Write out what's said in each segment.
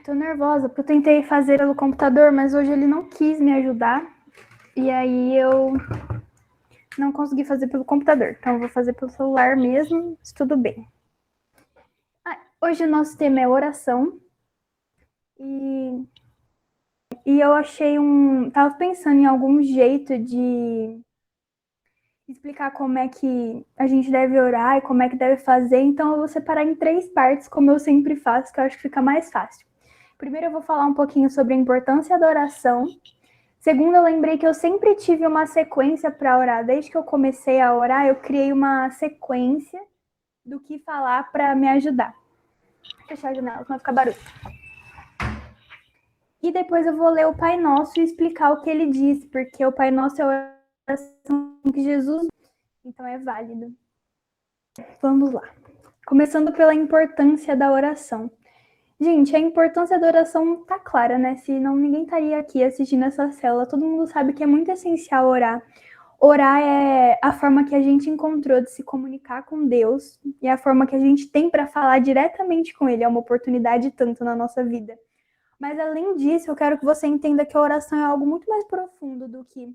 Tô nervosa, porque eu tentei fazer pelo computador, mas hoje ele não quis me ajudar. E aí eu não consegui fazer pelo computador. Então eu vou fazer pelo celular mesmo, mas tudo bem. Hoje o nosso tema é oração. E eu achei tava pensando em algum jeito de explicar como é que a gente deve orar e como é que deve fazer. Então eu vou separar em 3 partes, como eu sempre faço, que eu acho que fica mais fácil. Primeiro eu vou falar um pouquinho sobre a importância da oração. Segundo, eu lembrei que eu sempre tive uma sequência para orar. Desde que eu comecei a orar, eu criei uma sequência do que falar para me ajudar. Vou fechar a janela, senão vai ficar barulho. E depois eu vou ler o Pai Nosso e explicar o que ele diz, porque o Pai Nosso é a oração que Jesus, então é válido. Vamos lá. Começando pela importância da oração. Gente, a importância da oração tá clara, né? Senão ninguém estaria aqui assistindo essa célula. Todo mundo sabe que é muito essencial orar. Orar é a forma que a gente encontrou de se comunicar com Deus e a forma que a gente tem para falar diretamente com Ele. É uma oportunidade tanto na nossa vida. Mas além disso, eu quero que você entenda que a oração é algo muito mais profundo do que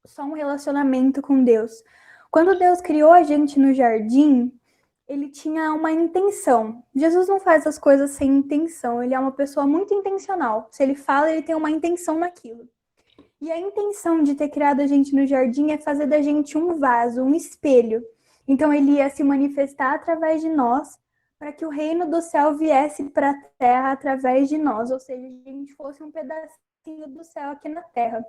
só um relacionamento com Deus. Quando Deus criou a gente no jardim, ele tinha uma intenção. Jesus não faz as coisas sem intenção, ele é uma pessoa muito intencional. Se ele fala, ele tem uma intenção naquilo. E a intenção de ter criado a gente no jardim é fazer da gente um vaso, um espelho. Então ele ia se manifestar através de nós, para que o reino do céu viesse para a terra através de nós, ou seja, a gente fosse um pedacinho do céu aqui na terra.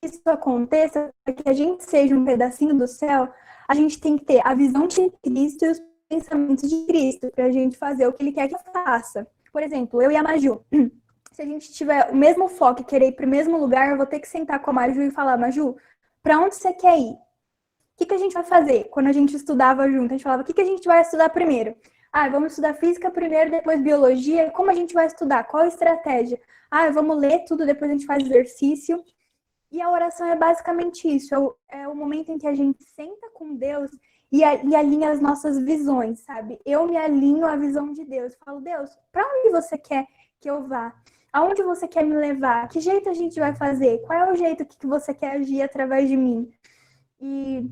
Isso aconteça, para que a gente seja um pedacinho do céu, a gente tem que ter a visão de Cristo e os pensamentos de Cristo, para a gente fazer o que ele quer que eu faça. Por exemplo, eu e a Maju, se a gente tiver o mesmo foco e querer ir para o mesmo lugar, eu vou ter que sentar com a Maju e falar, Maju, para onde você quer ir? O que a gente vai fazer? Quando a gente estudava junto, a gente falava, o que a gente vai estudar primeiro? Vamos estudar física primeiro, depois biologia. Como a gente vai estudar? Qual a estratégia? Vamos ler tudo, depois a gente faz exercício. E a oração é basicamente isso. É o momento em que a gente senta com Deus e alinha as nossas visões, sabe? Eu me alinho à visão de Deus. Falo, Deus, para onde você quer que eu vá? Aonde você quer me levar? Que jeito a gente vai fazer? Qual é o jeito que você quer agir através de mim? E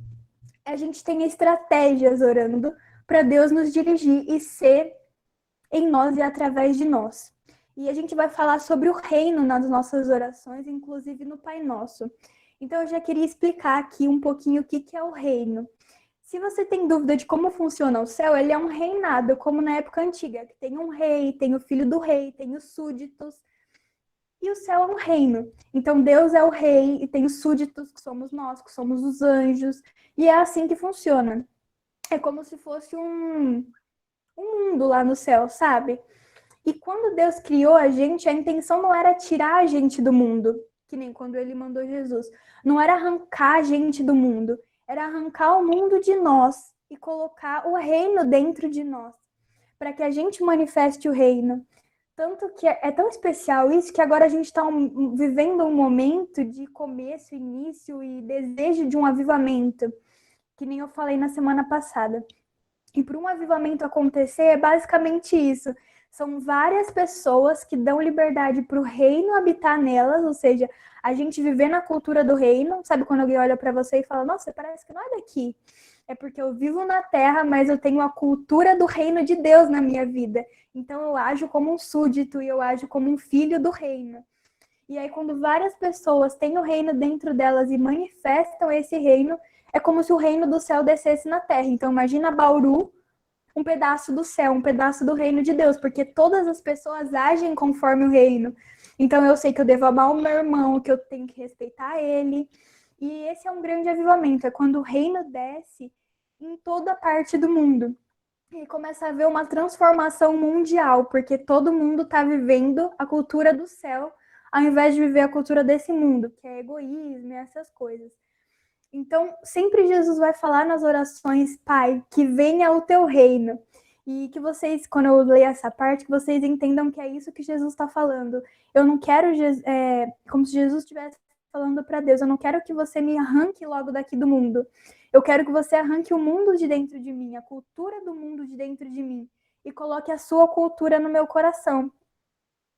a gente tem estratégias orando para Deus nos dirigir e ser em nós e através de nós. E a gente vai falar sobre o reino nas nossas orações, inclusive no Pai Nosso. Então eu já queria explicar aqui um pouquinho o que é o reino. Se você tem dúvida de como funciona o céu, ele é um reinado, como na época antiga, que tem um rei, tem o filho do rei, tem os súditos, e o céu é um reino. Então Deus é o rei e tem os súditos, que somos nós, que somos os anjos, e é assim que funciona. É como se fosse um mundo lá no céu, sabe? E quando Deus criou a intenção não era tirar a gente do mundo, que nem quando ele mandou Jesus. Não era arrancar a gente do mundo, era arrancar o mundo de nós e colocar o reino dentro de nós, para que a gente manifeste o reino. Tanto que é tão especial isso que agora a gente está vivendo um momento de começo, início e desejo de um avivamento, que nem eu falei na semana passada. E para um avivamento acontecer, é basicamente isso. São várias pessoas que dão liberdade para o reino habitar nelas, ou seja, a gente viver na cultura do reino. Sabe quando alguém olha para você e fala, nossa, parece que não é daqui. É porque eu vivo na terra, mas eu tenho a cultura do reino de Deus na minha vida. Então eu ajo como um súdito e eu ajo como um filho do reino. E aí, quando várias pessoas têm o reino dentro delas e manifestam esse reino, é como se o reino do céu descesse na terra. Então, imagina Bauru, um pedaço do céu, um pedaço do reino de Deus, porque todas as pessoas agem conforme o reino. Então, eu sei que eu devo amar o meu irmão, que eu tenho que respeitar ele. E esse é um grande avivamento, é quando o reino desce em toda parte do mundo. E começa a haver uma transformação mundial, porque todo mundo está vivendo a cultura do céu, ao invés de viver a cultura desse mundo, que é egoísmo e essas coisas. Então, sempre Jesus vai falar nas orações, Pai, que venha o teu reino. E que vocês, quando eu leio essa parte, que vocês entendam que é isso que Jesus está falando. Eu não quero, como se Jesus estivesse falando para Deus, eu não quero que você me arranque logo daqui do mundo. Eu quero que você arranque o mundo de dentro de mim, a cultura do mundo de dentro de mim. e coloque a sua cultura no meu coração.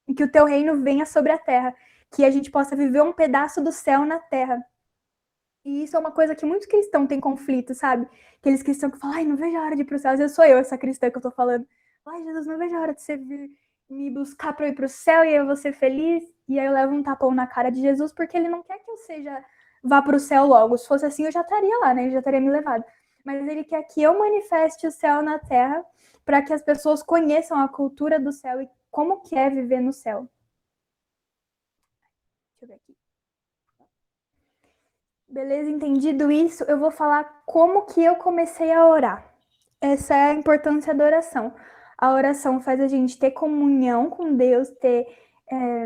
E que o teu reino venha sobre a terra. Que a gente possa viver um pedaço do céu na terra. E isso é uma coisa que muitos cristãos têm conflito, sabe? Aqueles cristãos que falam, ai, não vejo a hora de ir pro céu. Às vezes sou eu, essa cristã que eu tô falando. Ai, Jesus, não vejo a hora de você vir me buscar pra eu ir pro céu e eu vou ser feliz. E aí eu levo um tapão na cara de Jesus porque ele não quer que eu vá pro céu logo. Se fosse assim, eu já estaria lá, né? Ele já teria me levado. Mas ele quer que eu manifeste o céu na terra para que as pessoas conheçam a cultura do céu e como que é viver no céu. Deixa eu ver aqui. Beleza, entendido isso, eu vou falar como que eu comecei a orar. Essa é a importância da oração. A oração faz a gente ter comunhão com Deus, ter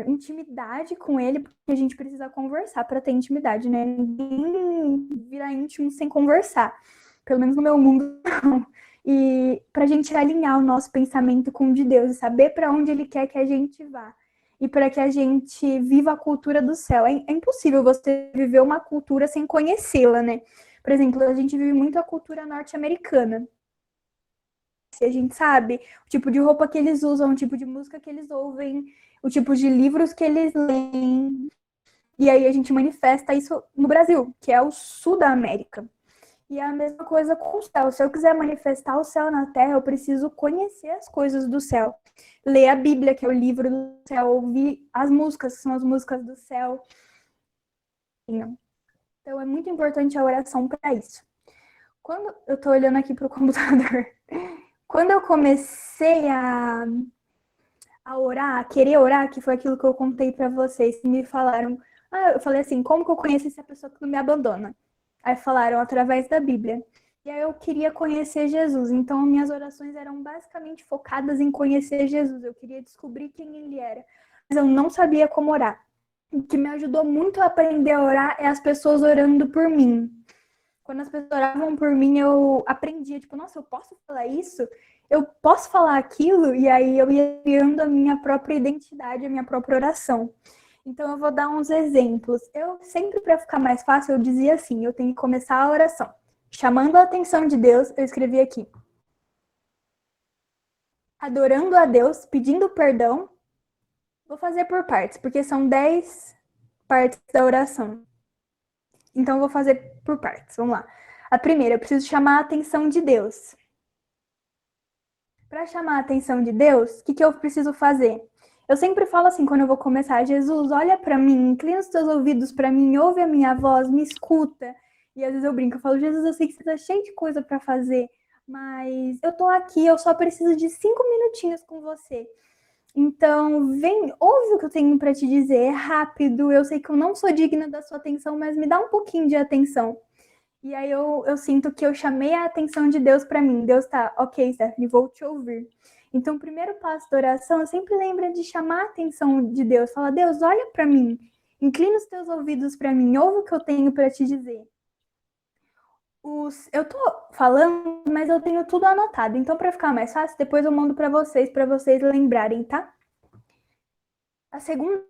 intimidade com Ele, porque a gente precisa conversar para ter intimidade, né? Ninguém vira íntimo sem conversar. Pelo menos no meu mundo, não. E para a gente alinhar o nosso pensamento com o de Deus e saber para onde Ele quer que a gente vá. E para que a gente viva a cultura do céu. É impossível você viver uma cultura sem conhecê-la, né? Por exemplo, a gente vive muito a cultura norte-americana. A gente sabe o tipo de roupa que eles usam, o tipo de música que eles ouvem, o tipo de livros que eles leem. E aí a gente manifesta isso no Brasil, que é o sul da América. E é a mesma coisa com o céu. Se eu quiser manifestar o céu na terra, eu preciso conhecer as coisas do céu. Ler a Bíblia, que é o livro do céu, ouvir as músicas, que são as músicas do céu. Então é muito importante a oração para isso. Quando eu tô olhando aqui pro computador, quando eu comecei a orar, a querer orar, que foi aquilo que eu contei para vocês, que me falaram, eu falei assim, como que eu conheço essa pessoa que não me abandona? Aí falaram, através da Bíblia. E aí eu queria conhecer Jesus, então minhas orações eram basicamente focadas em conhecer Jesus, eu queria descobrir quem ele era, mas eu não sabia como orar. O que me ajudou muito a aprender a orar é as pessoas orando por mim. Quando as pessoas oravam por mim, eu aprendia, tipo, nossa, eu posso falar isso? Eu posso falar aquilo? E aí eu ia criando a minha própria identidade, a minha própria oração. Então eu vou dar uns exemplos. Eu sempre, para ficar mais fácil, eu dizia assim, eu tenho que começar a oração. Chamando a atenção de Deus, eu escrevi aqui. Adorando a Deus, pedindo perdão. Vou fazer por partes, porque são 10 partes da oração. Então eu vou fazer por partes, vamos lá. A primeira, eu preciso chamar a atenção de Deus. Para chamar a atenção de Deus, o que eu preciso fazer? Eu sempre falo assim, quando eu vou começar, Jesus, olha para mim, inclina os teus ouvidos para mim, ouve a minha voz, me escuta. E às vezes eu brinco, eu falo, Jesus, eu sei que você tá cheio de coisa para fazer, mas eu tô aqui, eu só preciso de 5 minutinhos com você. Então, vem, ouve o que eu tenho para te dizer, é rápido, eu sei que eu não sou digna da sua atenção, mas me dá um pouquinho de atenção. E aí eu sinto que eu chamei a atenção de Deus para mim. Deus tá, ok, Stephanie, vou te ouvir. Então, o primeiro passo da oração, eu sempre lembro de chamar a atenção de Deus. Fala, Deus, olha para mim, inclina os teus ouvidos para mim, ouve o que eu tenho para te dizer. Eu tô falando, mas eu tenho tudo anotado. Então, para ficar mais fácil, depois eu mando para vocês lembrarem, tá? A segunda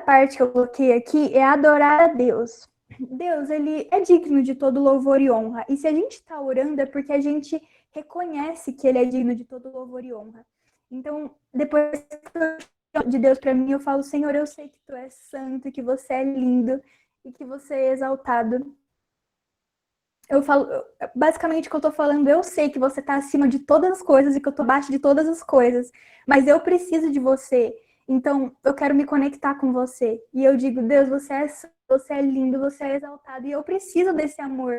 parte que eu coloquei aqui é adorar a Deus. Deus, ele é digno de todo louvor e honra. E se a gente está orando é porque a gente reconhece que ele é digno de todo louvor e honra. Então, depois de Deus para mim, eu falo, Senhor, eu sei que tu és santo, que você é lindo e que você é exaltado. Eu falo, basicamente o que eu tô falando, eu sei que você tá acima de todas as coisas e que eu tô abaixo de todas as coisas, mas eu preciso de você. Então, eu quero me conectar com você. E eu digo, Deus, você é lindo, você é exaltado e eu preciso desse amor.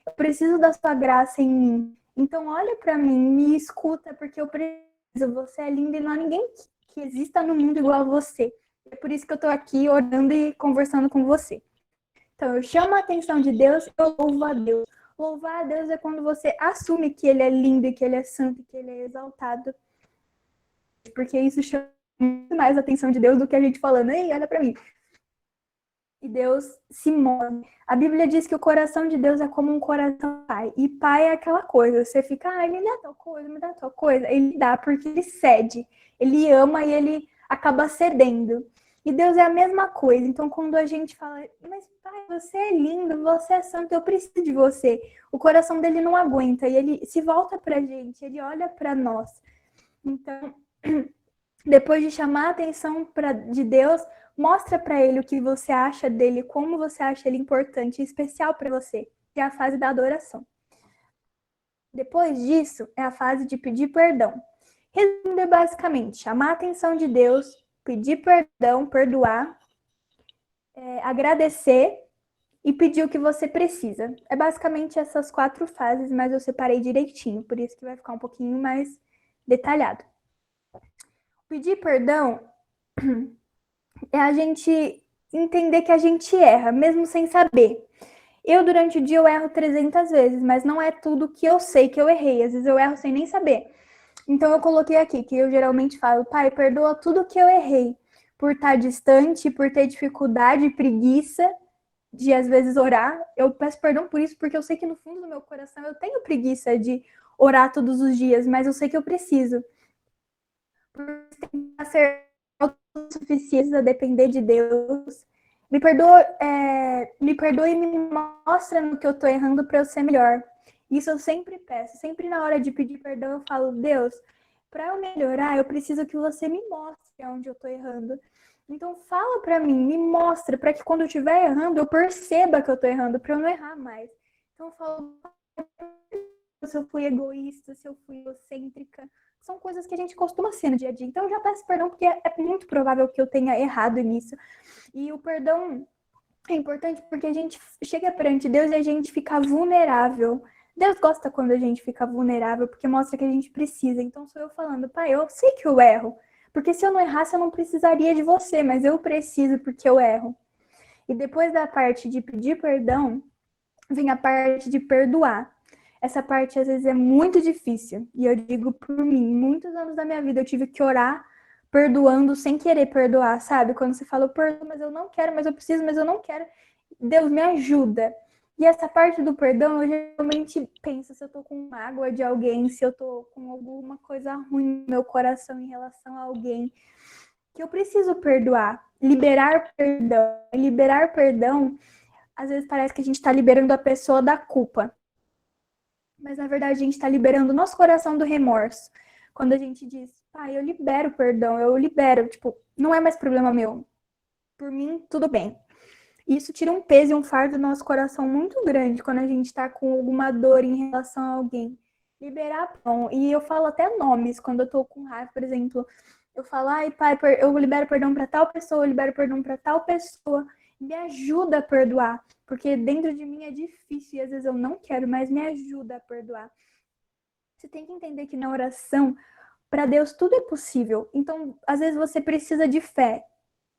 Eu preciso da sua graça em mim. Então, olha para mim, me escuta, porque eu preciso. Você é lindo e não há ninguém que exista no mundo igual a você. É por isso que eu tô aqui orando e conversando com você. Então, eu chamo a atenção de Deus, eu louvo a Deus. Louvar a Deus é quando você assume que Ele é lindo, que Ele é santo, que Ele é exaltado. Porque isso chama muito mais a atenção de Deus do que a gente falando, ei, olha pra mim. E Deus se move. A Bíblia diz que o coração de Deus é como um coração pai. E pai é aquela coisa, você fica, me dá tal coisa, me dá tal coisa. Ele dá porque ele cede. Ele ama e ele acaba cedendo. E Deus é a mesma coisa. Então, quando a gente fala, mas pai, você é lindo, você é santo, eu preciso de você. O coração dele não aguenta e ele se volta pra gente, ele olha pra nós. Então, depois de chamar a atenção de Deus, mostra para ele o que você acha dele, como você acha ele importante e especial para você, que é a fase da adoração. Depois disso, é a fase de pedir perdão. Resumindo, basicamente, chamar a atenção de Deus, pedir perdão, perdoar, agradecer e pedir o que você precisa. É basicamente essas 4 fases, mas eu separei direitinho, por isso que vai ficar um pouquinho mais detalhado. Pedir perdão é a gente entender que a gente erra, mesmo sem saber. Eu, durante o dia, eu erro 300 vezes, mas não é tudo que eu sei que eu errei. Às vezes eu erro sem nem saber. Então eu coloquei aqui que eu geralmente falo, Pai, perdoa tudo que eu errei. Por estar distante, por ter dificuldade, preguiça de às vezes orar. Eu peço perdão por isso, porque eu sei que no fundo do meu coração eu tenho preguiça de orar todos os dias, mas eu sei que eu preciso. Por tentar ser autossuficiente, a depender de Deus. Me perdoa e me mostra no que eu tô errando para eu ser melhor. Isso eu sempre peço. Sempre na hora de pedir perdão eu falo, Deus, para eu melhorar, eu preciso que você me mostre onde eu tô errando. Então fala para mim, me mostra, para que quando eu estiver errando, eu perceba que eu tô errando, para eu não errar mais. Então eu falo, se eu fui egoísta, se eu fui egocêntrica, são coisas que a gente costuma ser no dia a dia. Então eu já peço perdão porque é muito provável que eu tenha errado nisso. E o perdão é importante porque a gente chega perante Deus e a gente fica vulnerável. Deus gosta quando a gente fica vulnerável, porque mostra que a gente precisa. Então sou eu falando, Pai, eu sei que eu erro. Porque se eu não errasse, eu não precisaria de você, mas eu preciso porque eu erro. E depois da parte de pedir perdão, vem a parte de perdoar. Essa parte às vezes é muito difícil. E eu digo por mim, muitos anos da minha vida eu tive que orar perdoando sem querer perdoar, sabe? Quando você fala, eu perdoo, mas eu não quero, mas eu preciso, mas eu não quero. Deus me ajuda. E essa parte do perdão, eu geralmente penso se eu tô com mágoa de alguém, se eu tô com alguma coisa ruim no meu coração em relação a alguém, que eu preciso perdoar, liberar perdão. Liberar perdão, às vezes parece que a gente tá liberando a pessoa da culpa. Mas na verdade a gente está liberando o nosso coração do remorso. Quando a gente diz, pai, eu libero perdão, eu libero, tipo, não é mais problema meu. Por mim, tudo bem. Isso tira um peso e um fardo do nosso coração muito grande quando a gente está com alguma dor em relação a alguém. Liberar perdão. E eu falo até nomes quando eu tô com raiva, por exemplo. Eu falo, ai, pai, eu libero perdão para tal pessoa, eu libero perdão para tal pessoa. Me ajuda a perdoar. Porque dentro de mim é difícil e às vezes eu não quero, mas me ajuda a perdoar. Você tem que entender que na oração, para Deus tudo é possível. Então, às vezes você precisa de fé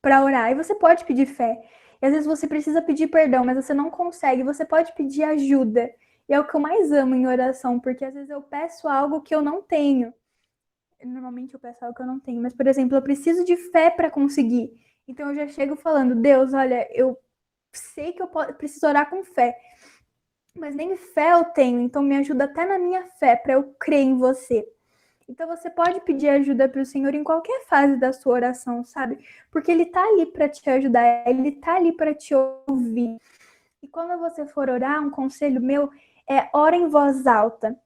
para orar e você pode pedir fé. E às vezes você precisa pedir perdão, mas você não consegue, você pode pedir ajuda. E é o que eu mais amo em oração, porque às vezes eu peço algo que eu não tenho. Normalmente eu peço algo que eu não tenho, mas por exemplo, eu preciso de fé para conseguir. Então eu já chego falando, Deus, olha, eu sei que eu preciso orar com fé, mas nem fé eu tenho, então me ajuda até na minha fé para eu crer em você. Então você pode pedir ajuda para o Senhor em qualquer fase da sua oração, sabe? Porque Ele tá ali para te ajudar, Ele tá ali para te ouvir. E quando você for orar, um conselho meu é ora em voz alta,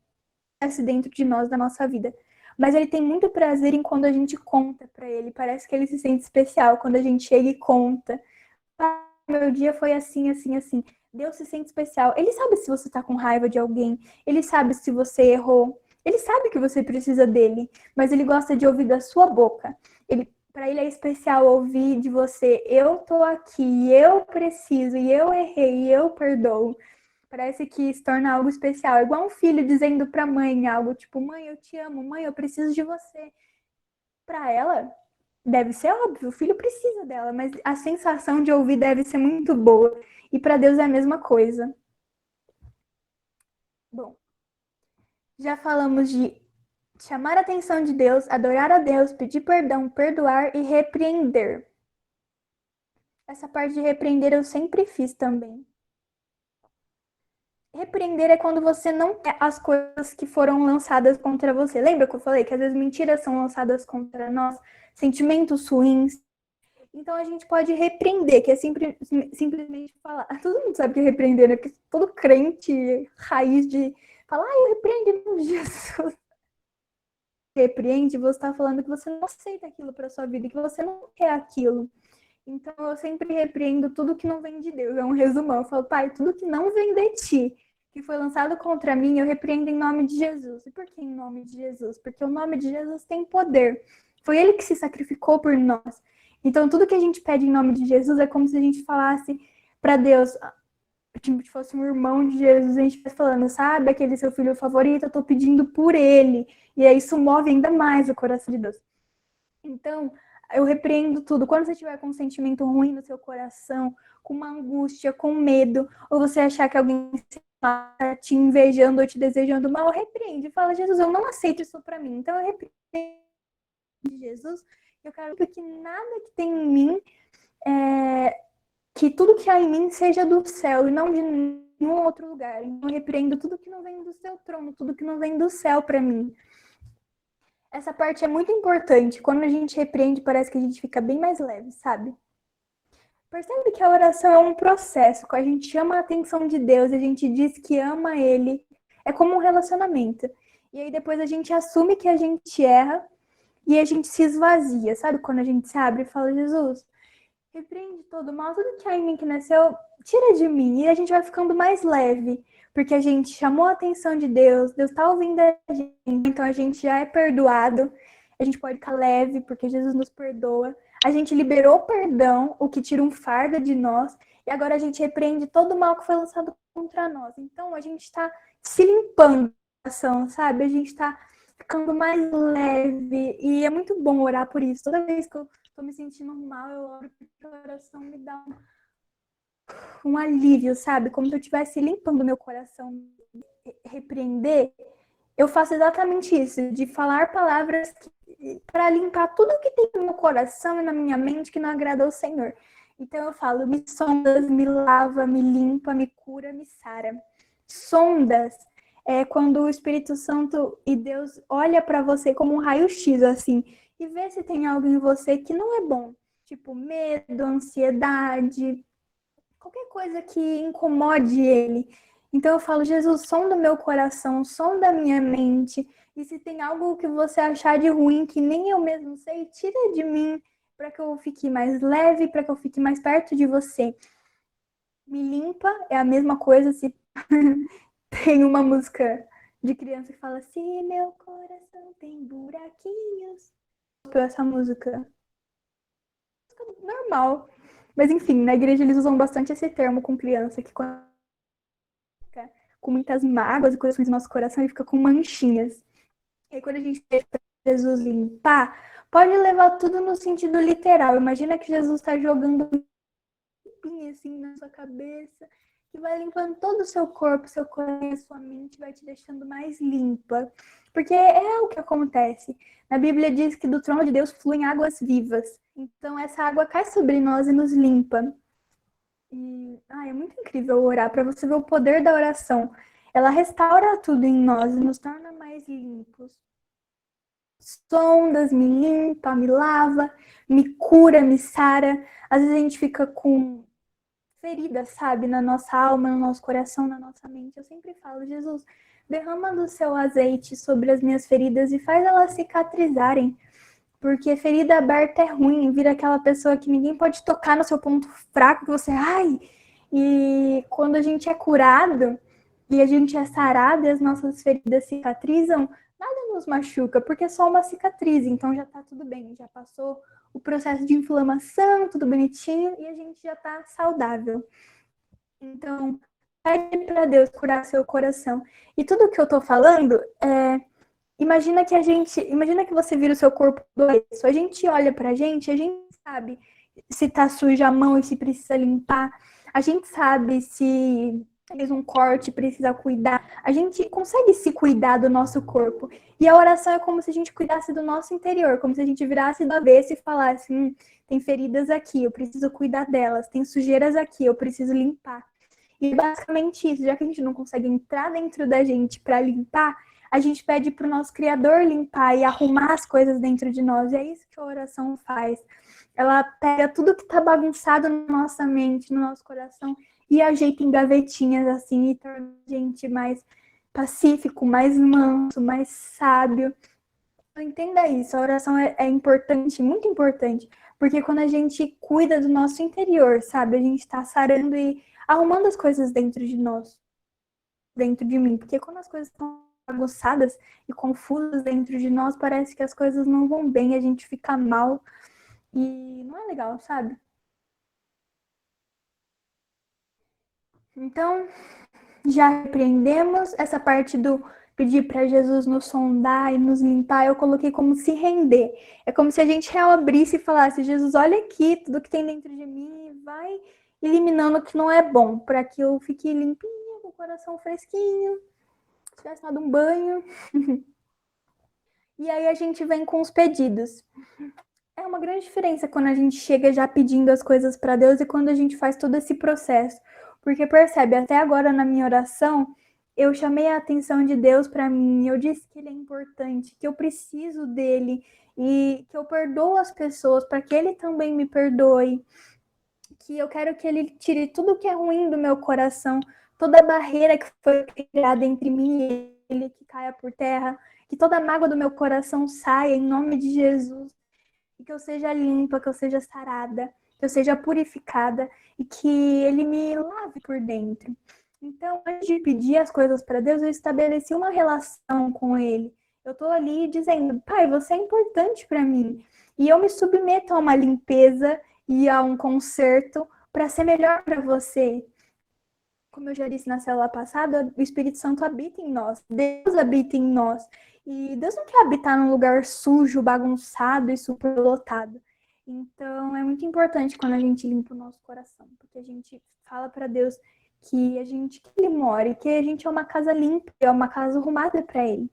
dentro de nós, da nossa vida. Mas Ele tem muito prazer em quando a gente conta para Ele. Parece que Ele se sente especial quando a gente chega e conta. Ah, meu dia foi assim, assim, assim. Deus se sente especial. Ele sabe se você tá com raiva de alguém. Ele sabe se você errou. Ele sabe que você precisa dele. Mas ele gosta de ouvir da sua boca. Para ele é especial ouvir de você. Eu tô aqui, eu preciso, e eu errei, e eu perdoo. Parece que se torna algo especial. É igual um filho dizendo pra mãe algo tipo, mãe, eu te amo, mãe, eu preciso de você. Para ela, deve ser óbvio, o filho precisa dela, mas a sensação de ouvir deve ser muito boa. E para Deus é a mesma coisa. Bom, já falamos de chamar a atenção de Deus, adorar a Deus, pedir perdão, perdoar e repreender. Essa parte de repreender eu sempre fiz também. Repreender é quando você não quer as coisas que foram lançadas contra você. Lembra que eu falei que às vezes mentiras são lançadas contra nós, sentimentos ruins. Então a gente pode repreender, que é simplesmente falar. Todo mundo sabe que é repreender, né? Porque todo crente, raiz de falar, eu repreendo em nome de Jesus. repreende, você está falando que você não aceita aquilo para sua vida, que você não quer aquilo. Então, eu sempre repreendo tudo que não vem de Deus. É um resumão. Eu falo, Pai, tudo que não vem de Ti, que foi lançado contra mim, eu repreendo em nome de Jesus. E por que em nome de Jesus? Porque o nome de Jesus tem poder. Foi Ele que se sacrificou por nós. Então, tudo que a gente pede em nome de Jesus é como se a gente falasse para Deus, tipo, se fosse um irmão de Jesus, a gente estivesse falando, sabe, aquele seu filho favorito, eu tô pedindo por ele. E aí isso move ainda mais o coração de Deus. Então, eu repreendo tudo. Quando você tiver com um sentimento ruim no seu coração, com uma angústia, com medo, ou você achar que alguém está te invejando ou te desejando mal, repreende. Fala, Jesus, eu não aceito isso para mim. Então, eu repreendo Jesus. Eu quero que nada que tem em mim, que tudo que há em mim seja do céu e não de nenhum outro lugar. Então, eu repreendo tudo que não vem do seu trono, tudo que não vem do céu para mim. Essa parte é muito importante. Quando a gente repreende, parece que a gente fica bem mais leve, sabe? Percebe que a oração é um processo. Quando a gente chama a atenção de Deus, a gente diz que ama Ele. É como um relacionamento. E aí depois a gente assume que a gente erra e a gente se esvazia. Sabe quando a gente se abre e fala, Jesus, repreende todo o mal, tudo que há em mim que nasceu, tira de mim. E a gente vai ficando mais leve. Porque a gente chamou a atenção de Deus, Deus está ouvindo a gente, então a gente já é perdoado, a gente pode ficar leve, porque Jesus nos perdoa. A gente liberou perdão, o que tira um fardo de nós, e agora a gente repreende todo o mal que foi lançado contra nós. Então a gente está se limpando, sabe? A gente está ficando mais leve, e é muito bom orar por isso. Toda vez que eu estou me sentindo mal, eu oro, porque a oração me dá um alívio, sabe? Como se eu estivesse limpando meu coração. Repreender, eu faço exatamente isso, de falar palavras para limpar tudo que tem no meu coração e na minha mente que não agrada ao Senhor. Então eu falo, me sondas, me lava, me limpa, me cura, me sara. Sondas é quando o Espírito Santo e Deus olha para você como um raio-x, assim, e vê se tem algo em você que não é bom. Tipo, medo, ansiedade, qualquer coisa que incomode ele. Então eu falo, Jesus, som do meu coração, som da minha mente. E se tem algo que você achar de ruim que nem eu mesmo sei, tira de mim para que eu fique mais leve, para que eu fique mais perto de você. Me limpa é a mesma coisa se tem uma música de criança que fala se meu coração tem buraquinhos. Essa música normal. Mas enfim, na igreja eles usam bastante esse termo com criança, que quando fica com muitas mágoas e corações no nosso coração, ele fica com manchinhas. E aí, quando a gente deixa Jesus limpar, pode levar tudo no sentido literal. Imagina que Jesus está jogando limpinho assim na sua cabeça, que vai limpando todo o seu corpo, seu coração, sua mente, vai te deixando mais limpa. Porque é o que acontece. Na Bíblia diz que do trono de Deus fluem águas vivas. Então essa água cai sobre nós e nos limpa. E é muito incrível orar, para você ver o poder da oração. Ela restaura tudo em nós e nos torna mais limpos. Sondas, me limpa, me lava, me cura, me sara. Às vezes a gente fica com feridas, sabe, na nossa alma, no nosso coração, na nossa mente. Eu sempre falo, Jesus, derrama do seu azeite sobre as minhas feridas e faz elas cicatrizarem. Porque ferida aberta é ruim, vira aquela pessoa que ninguém pode tocar no seu ponto fraco, que você, ai! E quando a gente é curado e a gente é sarado e as nossas feridas cicatrizam, nada nos machuca, porque é só uma cicatriz, então já tá tudo bem, já passou o processo de inflamação, tudo bonitinho, e a gente já tá saudável. Então, pede para Deus curar seu coração. E tudo que eu tô falando imagina que você vira o seu corpo do avesso. A gente olha pra gente, a gente sabe se tá suja a mão e se precisa limpar. A gente sabe se fez um corte, precisa cuidar. A gente consegue se cuidar do nosso corpo. E a oração é como se a gente cuidasse do nosso interior, como se a gente virasse do avesso e falasse, tem feridas aqui, eu preciso cuidar delas. Tem sujeiras aqui, eu preciso limpar. E basicamente isso, já que a gente não consegue entrar dentro da gente para limpar, a gente pede para o nosso Criador limpar e arrumar as coisas dentro de nós. E é isso que a oração faz. Ela pega tudo que está bagunçado na nossa mente, no nosso coração, e ajeita em gavetinhas assim, e torna a gente mais pacífico, mais manso, mais sábio. Entenda isso, a oração é importante, muito importante, porque quando a gente cuida do nosso interior, sabe, a gente está sarando e arrumando as coisas dentro de nós, dentro de mim, porque quando as coisas estão bagunçadas e confusas dentro de nós, parece que as coisas não vão bem, a gente fica mal e não é legal, sabe? Então, já repreendemos essa parte do pedir para Jesus nos sondar e nos limpar, eu coloquei como se render. É como se a gente real abrisse e falasse: Jesus, olha aqui tudo que tem dentro de mim e vai eliminando o que não é bom, para que eu fique limpinha, com o coração fresquinho, tivesse dado um banho. E aí a gente vem com os pedidos. É uma grande diferença quando a gente chega já pedindo as coisas para Deus e quando a gente faz todo esse processo. Porque percebe, até agora na minha oração, eu chamei a atenção de Deus para mim, eu disse que Ele é importante, que eu preciso dele e que eu perdoo as pessoas para que Ele também me perdoe, que eu quero que Ele tire tudo que é ruim do meu coração, toda barreira que foi criada entre mim e Ele, que caia por terra, que toda mágoa do meu coração saia em nome de Jesus. E que eu seja limpa, que eu seja sarada, que eu seja purificada e que Ele me lave por dentro. Então, antes de pedir as coisas para Deus, eu estabeleci uma relação com Ele. Eu estou ali dizendo: Pai, você é importante para mim. E eu me submeto a uma limpeza e a um conserto para ser melhor para você. Como eu já disse na célula passada, o Espírito Santo habita em nós. Deus habita em nós. E Deus não quer habitar num lugar sujo, bagunçado e superlotado. Então, é muito importante quando a gente limpa o nosso coração, porque a gente fala para Deus que a gente que Ele mora, e que a gente é uma casa limpa, é uma casa arrumada para Ele.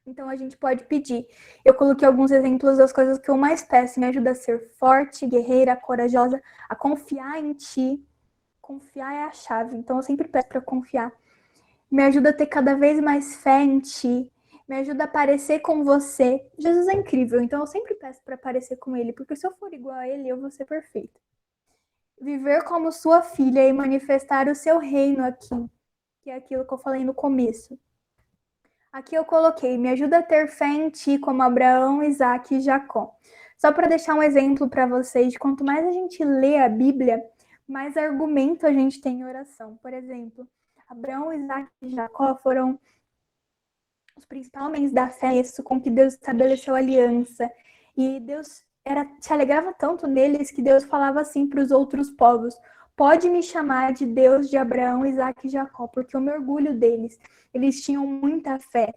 Então, a gente pode pedir. Eu coloquei alguns exemplos das coisas que eu mais peço. Me ajuda a ser forte, guerreira, corajosa, a confiar em Ti. Confiar é a chave. Então, eu sempre peço para confiar. Me ajuda a ter cada vez mais fé em Ti. Me ajuda a parecer com você. Jesus é incrível, então eu sempre peço para parecer com Ele, porque se eu for igual a Ele, eu vou ser perfeita. Viver como sua filha e manifestar o seu reino aqui, que é aquilo que eu falei no começo. Aqui eu coloquei: me ajuda a ter fé em Ti, como Abraão, Isaac e Jacó. Só para deixar um exemplo para vocês, quanto mais a gente lê a Bíblia, mais argumento a gente tem em oração. Por exemplo, Abraão, Isaac e Jacó foram os principais homens da fé, isso com que Deus estabeleceu aliança. E Deus se alegrava tanto neles que Deus falava assim para os outros povos: pode me chamar de Deus de Abraão, Isaac e Jacó, porque eu me orgulho deles. Eles tinham muita fé.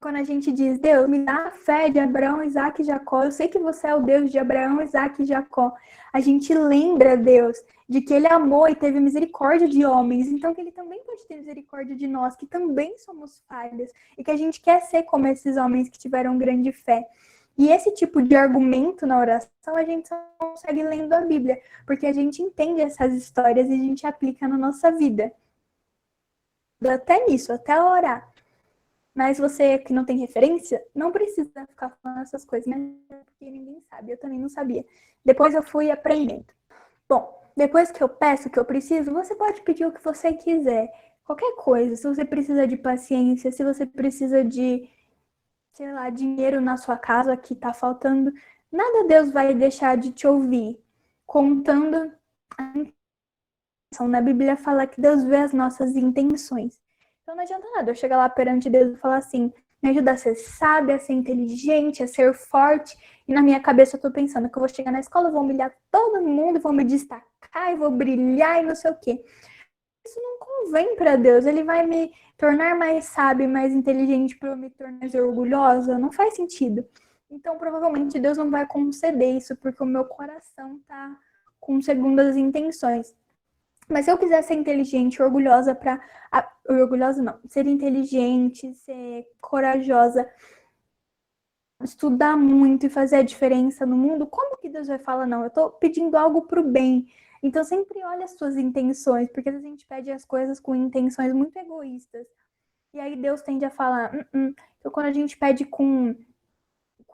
Quando a gente diz: Deus, me dá a fé de Abraão, Isaac e Jacó, eu sei que você é o Deus de Abraão, Isaac e Jacó. A gente lembra, Deus, de que Ele amou e teve misericórdia de homens, então que Ele também pode ter misericórdia de nós, que também somos falhas, e que a gente quer ser como esses homens que tiveram grande fé. E esse tipo de argumento na oração a gente só consegue lendo a Bíblia, porque a gente entende essas histórias e a gente aplica na nossa vida. Até nisso, até orar. Mas você que não tem referência, não precisa ficar falando essas coisas, né? Porque ninguém sabe, eu também não sabia. Depois eu fui aprendendo. Bom, depois que eu peço o que eu preciso, você pode pedir o que você quiser. Qualquer coisa. Se você precisa de paciência, se você precisa de, sei lá, dinheiro na sua casa que tá faltando, nada Deus vai deixar de te ouvir. Contando a intenção. Na Bíblia fala que Deus vê as nossas intenções. Então não adianta nada eu chegar lá perante Deus e falar assim: me ajuda a ser sábia, a ser inteligente, a ser forte. E na minha cabeça eu tô pensando que eu vou chegar na escola, vou humilhar todo mundo, vou me destacar e vou brilhar e não sei o quê. Isso não convém para Deus. Ele vai me tornar mais sábia, mais inteligente para eu me tornar mais orgulhosa? Não faz sentido. Então provavelmente Deus não vai conceder isso porque o meu coração tá com segundas intenções. Mas se eu quiser ser inteligente, orgulhosa orgulhosa não, ser inteligente, ser corajosa, estudar muito e fazer a diferença no mundo, como que Deus vai falar não? Eu tô pedindo algo pro bem. Então sempre olha as suas intenções, porque às vezes a gente pede as coisas com intenções muito egoístas. E aí Deus tende a falar: Então quando a gente pede com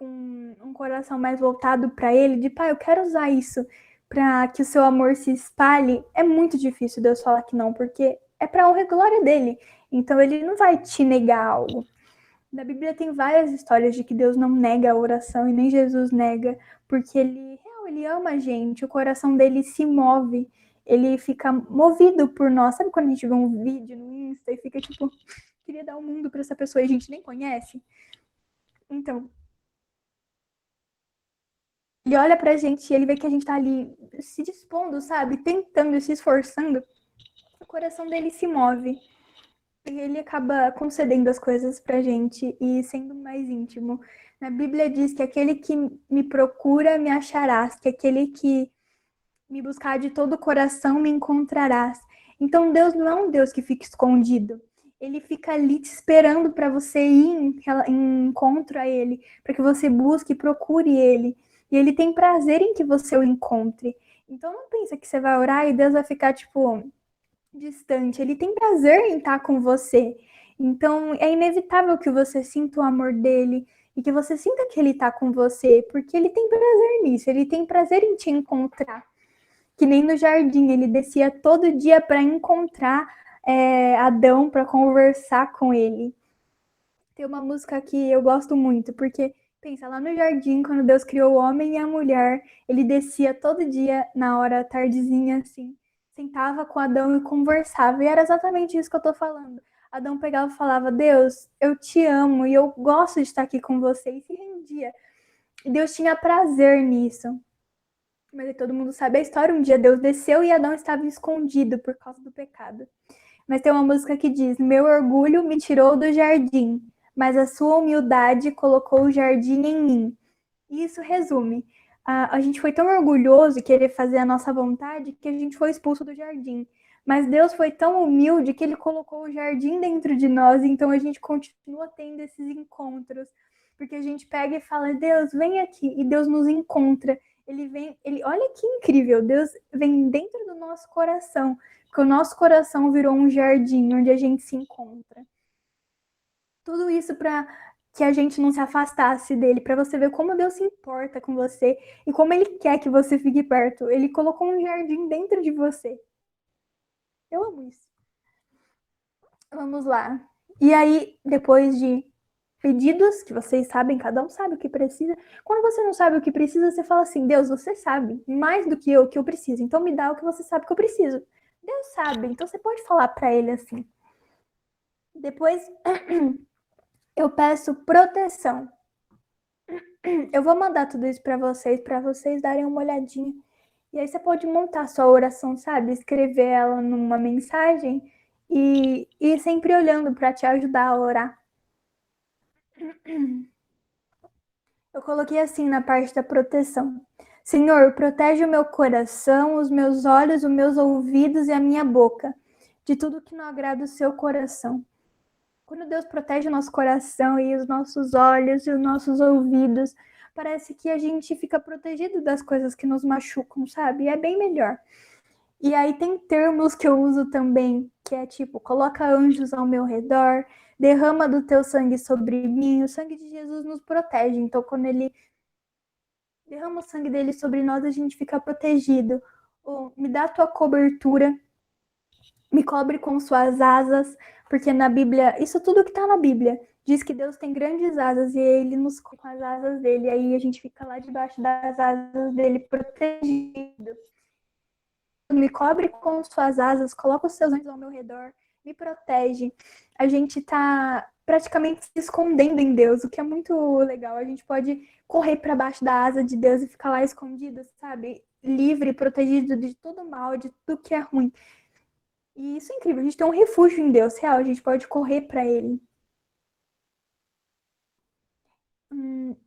um coração mais voltado para Ele, de pai, eu quero usar isso para que o seu amor se espalhe, é muito difícil Deus falar que não, porque é para honra e glória dele. Então, ele não vai te negar algo. Na Bíblia tem várias histórias de que Deus não nega a oração e nem Jesus nega, porque ele ama a gente, o coração dele se move, ele fica movido por nós. Sabe quando a gente vê um vídeo no Insta e fica tipo, queria dar o mundo para essa pessoa e a gente nem conhece? Então, ele olha pra gente e ele vê que a gente tá ali se dispondo, sabe? Tentando, se esforçando. O coração dele se move. E ele acaba concedendo as coisas pra gente e sendo mais íntimo. Na Bíblia diz que aquele que me procura, me acharás. Que aquele que me buscar de todo o coração, me encontrarás. Então, Deus não é um Deus que fica escondido. Ele fica ali te esperando para você ir em encontro a Ele, para que você busque e procure Ele. E Ele tem prazer em que você o encontre. Então, não pensa que você vai orar e Deus vai ficar, tipo, distante. Ele tem prazer em estar com você. Então, é inevitável que você sinta o amor dele e que você sinta que ele está com você, porque ele tem prazer nisso. Ele tem prazer em te encontrar. Que nem no jardim, ele descia todo dia para encontrar Adão, para conversar com ele. Tem uma música que eu gosto muito, porque pensa, lá no jardim, quando Deus criou o homem e a mulher, ele descia todo dia, na hora tardezinha, assim, sentava com Adão e conversava. E era exatamente isso que eu tô falando. Adão pegava e falava, Deus, eu te amo e eu gosto de estar aqui com você. E se rendia. E Deus tinha prazer nisso. Mas todo mundo sabe a história. Um dia Deus desceu e Adão estava escondido por causa do pecado. Mas tem uma música que diz, meu orgulho me tirou do jardim, mas a sua humildade colocou o jardim em mim. E isso resume. A gente foi tão orgulhoso de querer fazer a nossa vontade que a gente foi expulso do jardim. Mas Deus foi tão humilde que ele colocou o jardim dentro de nós, então a gente continua tendo esses encontros. Porque a gente pega e fala, Deus, vem aqui, e Deus nos encontra. Olha que incrível, Deus vem dentro do nosso coração, porque o nosso coração virou um jardim onde a gente se encontra. Tudo isso para que a gente não se afastasse dele, para você ver como Deus se importa com você e como ele quer que você fique perto. Ele colocou um jardim dentro de você. Eu amo isso. Vamos lá. E aí, depois de pedidos, que vocês sabem, cada um sabe o que precisa. Quando você não sabe o que precisa, você fala assim, Deus, você sabe mais do que eu que eu preciso, então me dá o que você sabe que eu preciso. Deus sabe, então você pode falar para ele assim. Depois, eu peço proteção. Eu vou mandar tudo isso para vocês darem uma olhadinha. E aí você pode montar sua oração, sabe? Escrever ela numa mensagem e ir sempre olhando para te ajudar a orar. Eu coloquei assim na parte da proteção. Senhor, protege o meu coração, os meus olhos, os meus ouvidos e a minha boca, de tudo que não agrada o seu coração. Quando Deus protege o nosso coração e os nossos olhos e os nossos ouvidos, parece que a gente fica protegido das coisas que nos machucam, sabe? E é bem melhor. E aí tem termos que eu uso também, que é tipo, coloca anjos ao meu redor, derrama do teu sangue sobre mim. O sangue de Jesus nos protege, então quando ele derrama o sangue dele sobre nós, a gente fica protegido. Ou, me dá a tua cobertura, me cobre com suas asas, porque na Bíblia, isso tudo que tá na Bíblia, diz que Deus tem grandes asas e ele nos cobre com as asas dele, aí a gente fica lá debaixo das asas dele protegido. Me cobre com suas asas, coloca os seus anjos ao meu redor, me protege. A gente tá praticamente se escondendo em Deus, o que é muito legal. A gente pode correr para baixo da asa de Deus e ficar lá escondido, sabe? Livre, protegido de todo mal, de tudo que é ruim. E isso é incrível, a gente tem um refúgio em Deus, real, a gente pode correr para ele.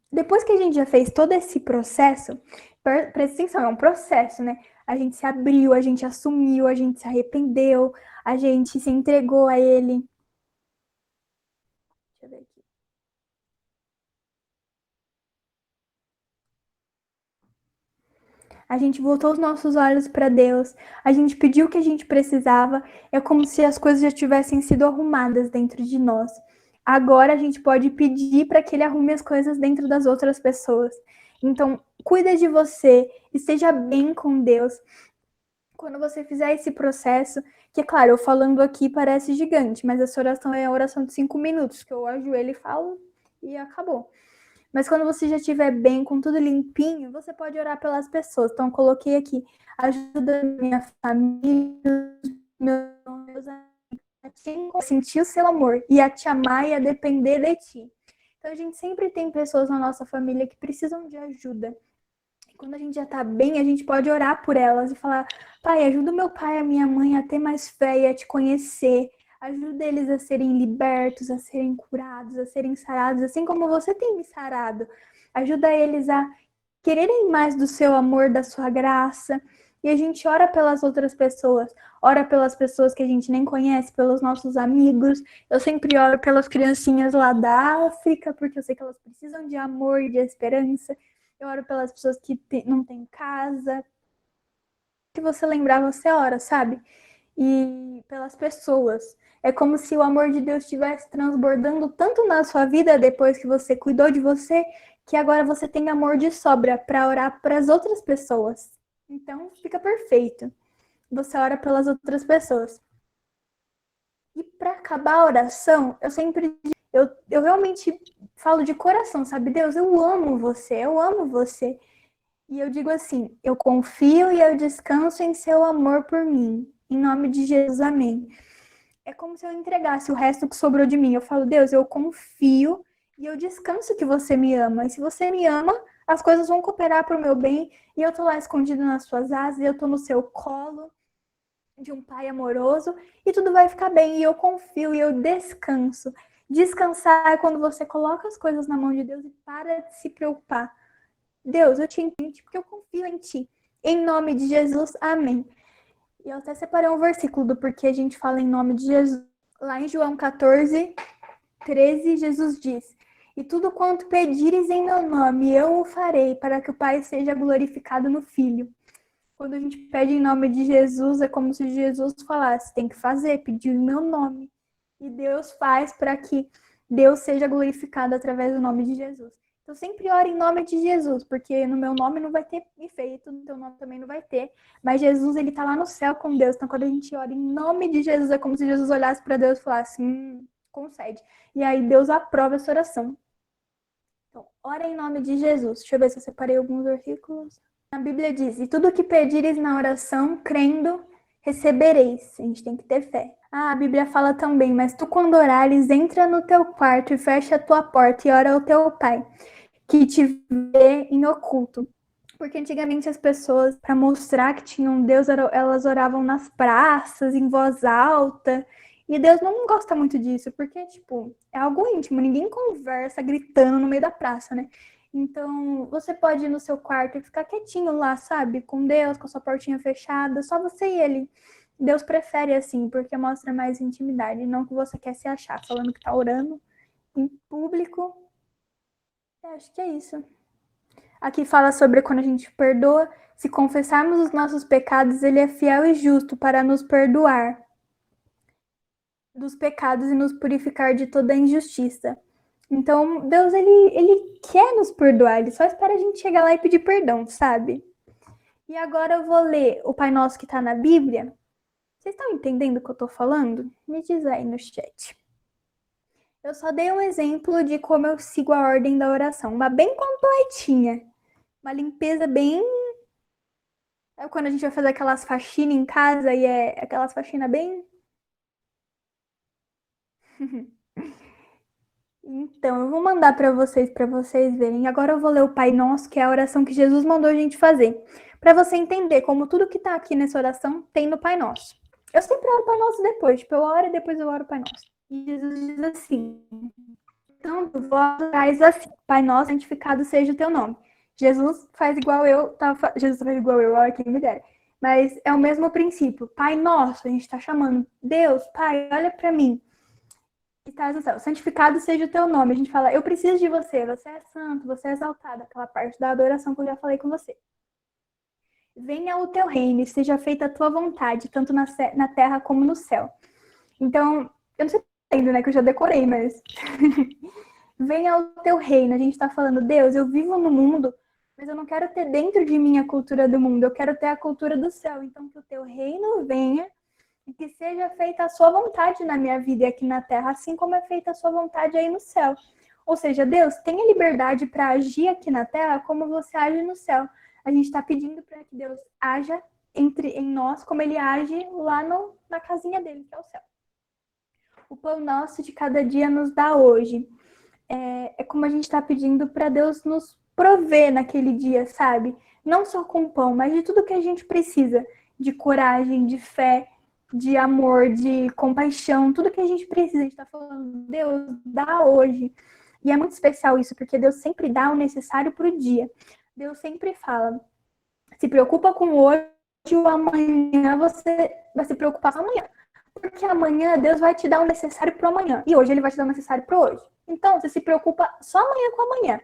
Depois que a gente já fez todo esse processo, presta atenção, é um processo, né? A gente se abriu, a gente assumiu, a gente se arrependeu, a gente se entregou a ele. Deixa eu ver aqui. A gente voltou os nossos olhos para Deus, a gente pediu o que a gente precisava, é como se as coisas já tivessem sido arrumadas dentro de nós. Agora a gente pode pedir para que ele arrume as coisas dentro das outras pessoas. Então, cuida de você, esteja bem com Deus. Quando você fizer esse processo, Que, claro, eu falando aqui parece gigante, mas essa oração é a oração de 5 minutos, que eu ajoelho e falo e acabou. Mas quando você já estiver bem, com tudo limpinho, você pode orar pelas pessoas. Então, eu coloquei aqui, ajuda minha família, meus amigos, a sentir o seu amor e a te amar e a depender de ti. Então, a gente sempre tem pessoas na nossa família que precisam de ajuda. Quando a gente já tá bem, a gente pode orar por elas e falar: Pai, ajuda o meu pai e a minha mãe a ter mais fé e a te conhecer. Ajuda eles a serem libertos, a serem curados, a serem sarados, assim como você tem me sarado. Ajuda eles a quererem mais do seu amor, da sua graça. E a gente ora pelas outras pessoas. Ora pelas pessoas que a gente nem conhece, pelos nossos amigos. Eu sempre oro pelas criancinhas lá da África, porque eu sei que elas precisam de amor e de esperança. Eu oro pelas pessoas que não têm casa. Se você lembrar, você ora, sabe? E pelas pessoas. É como se o amor de Deus estivesse transbordando tanto na sua vida depois que você cuidou de você, que agora você tem amor de sobra para orar para as outras pessoas. Então, fica perfeito. Você ora pelas outras pessoas. E para acabar a oração, eu sempre eu realmente falo de coração, sabe? Deus, eu amo você, eu amo você. E eu digo assim, eu confio e eu descanso em seu amor por mim. Em nome de Jesus, amém. É como se eu entregasse o resto que sobrou de mim. Eu falo, Deus, eu confio e eu descanso que você me ama. E se você me ama, as coisas vão cooperar para o meu bem. E eu tô lá escondido nas suas asas, e eu tô no seu colo de um pai amoroso. E tudo vai ficar bem. E eu confio e eu descanso. Descansar é quando você coloca as coisas na mão de Deus e para de se preocupar. Deus, eu te entendo porque eu confio em ti. Em nome de Jesus, amém. E eu até separei um versículo do porquê a gente fala em nome de Jesus. Lá em João 14, 13, Jesus diz: E tudo quanto pedires em meu nome, eu o farei, para que o Pai seja glorificado no Filho. Quando a gente pede em nome de Jesus, é como se Jesus falasse: tem que fazer, pedir em meu nome. E Deus faz para que Deus seja glorificado através do nome de Jesus. Então, sempre ore em nome de Jesus, porque no meu nome não vai ter efeito, no teu nome também não vai ter. Mas Jesus, ele tá lá no céu com Deus. Então, quando a gente ora em nome de Jesus, é como se Jesus olhasse para Deus e falasse: concede. E aí Deus aprova essa oração. Então, ora em nome de Jesus. Deixa eu ver se eu separei alguns versículos. A Bíblia diz: E tudo que pedires na oração, crendo, recebereis. A gente tem que ter fé. A Bíblia fala também: Mas tu, quando orares, entra no teu quarto e fecha a tua porta e ora ao teu pai, que te vê em oculto. Porque antigamente as pessoas, para mostrar que tinham Deus, elas oravam nas praças, em voz alta. E Deus não gosta muito disso, porque, tipo, é algo íntimo. Ninguém conversa gritando no meio da praça, né? Então, você pode ir no seu quarto e ficar quietinho lá, sabe? Com Deus, com a sua portinha fechada, só você e ele. Deus prefere assim, porque mostra mais intimidade, não que você quer se achar falando que tá orando em público. Acho que é isso. Aqui fala sobre quando a gente perdoa, se confessarmos os nossos pecados, ele é fiel e justo para nos perdoar dos pecados e nos purificar de toda injustiça. Então, Deus, ele quer nos perdoar, ele só espera a gente chegar lá e pedir perdão, sabe? E agora eu vou ler o Pai Nosso que está na Bíblia. Vocês estão entendendo o que eu estou falando? Me diz aí no chat. Eu só dei um exemplo de como eu sigo a ordem da oração, uma bem completinha. Uma limpeza bem... É quando a gente vai fazer aquelas faxinas em casa e é aquelas faxinas bem... Então, eu vou mandar para vocês verem. Agora eu vou ler o Pai Nosso, que é a oração que Jesus mandou a gente fazer. Para você entender como tudo que está aqui nessa oração tem no Pai Nosso. Eu sempre oro o Pai Nosso depois. Tipo, eu oro e depois eu oro o Pai Nosso. E Jesus diz assim: Então, vós orais assim: Pai Nosso, santificado seja o teu nome. Jesus faz igual eu. Jesus faz igual eu, olha quem me dera. Mas é o mesmo princípio. Pai Nosso, a gente está chamando. Deus, Pai, olha para mim. Que estás no céu, santificado seja o teu nome. A gente fala, eu preciso de você, você é santo, você é exaltado. Aquela parte da adoração que eu já falei com você. Venha o teu reino e seja feita a tua vontade, tanto na terra como no céu. Então, eu não sei ainda, né, que eu já decorei, mas... Venha o teu reino. A gente está falando, Deus, eu vivo no mundo, mas eu não quero ter dentro de mim a cultura do mundo, eu quero ter a cultura do céu. Então, que o teu reino venha E que seja feita a sua vontade na minha vida e aqui na terra, assim como é feita a sua vontade aí no céu. Ou seja, Deus, tenha liberdade para agir aqui na terra como você age no céu. A gente está pedindo para que Deus haja em nós como ele age lá na casinha dele, que é o céu. O pão nosso de cada dia nos dá hoje. É como a gente está pedindo para Deus nos prover naquele dia, sabe? Não só com pão, mas de tudo que a gente precisa. De coragem, de fé, de amor, de compaixão, tudo que a gente precisa. A gente está falando, Deus, dá hoje. E é muito especial isso, porque Deus sempre dá o necessário para o dia. Deus sempre fala, se preocupa com hoje ou amanhã, você vai se preocupar com amanhã. Porque amanhã Deus vai te dar o necessário para amanhã. E hoje ele vai te dar o necessário para hoje. Então, você se preocupa só amanhã com amanhã.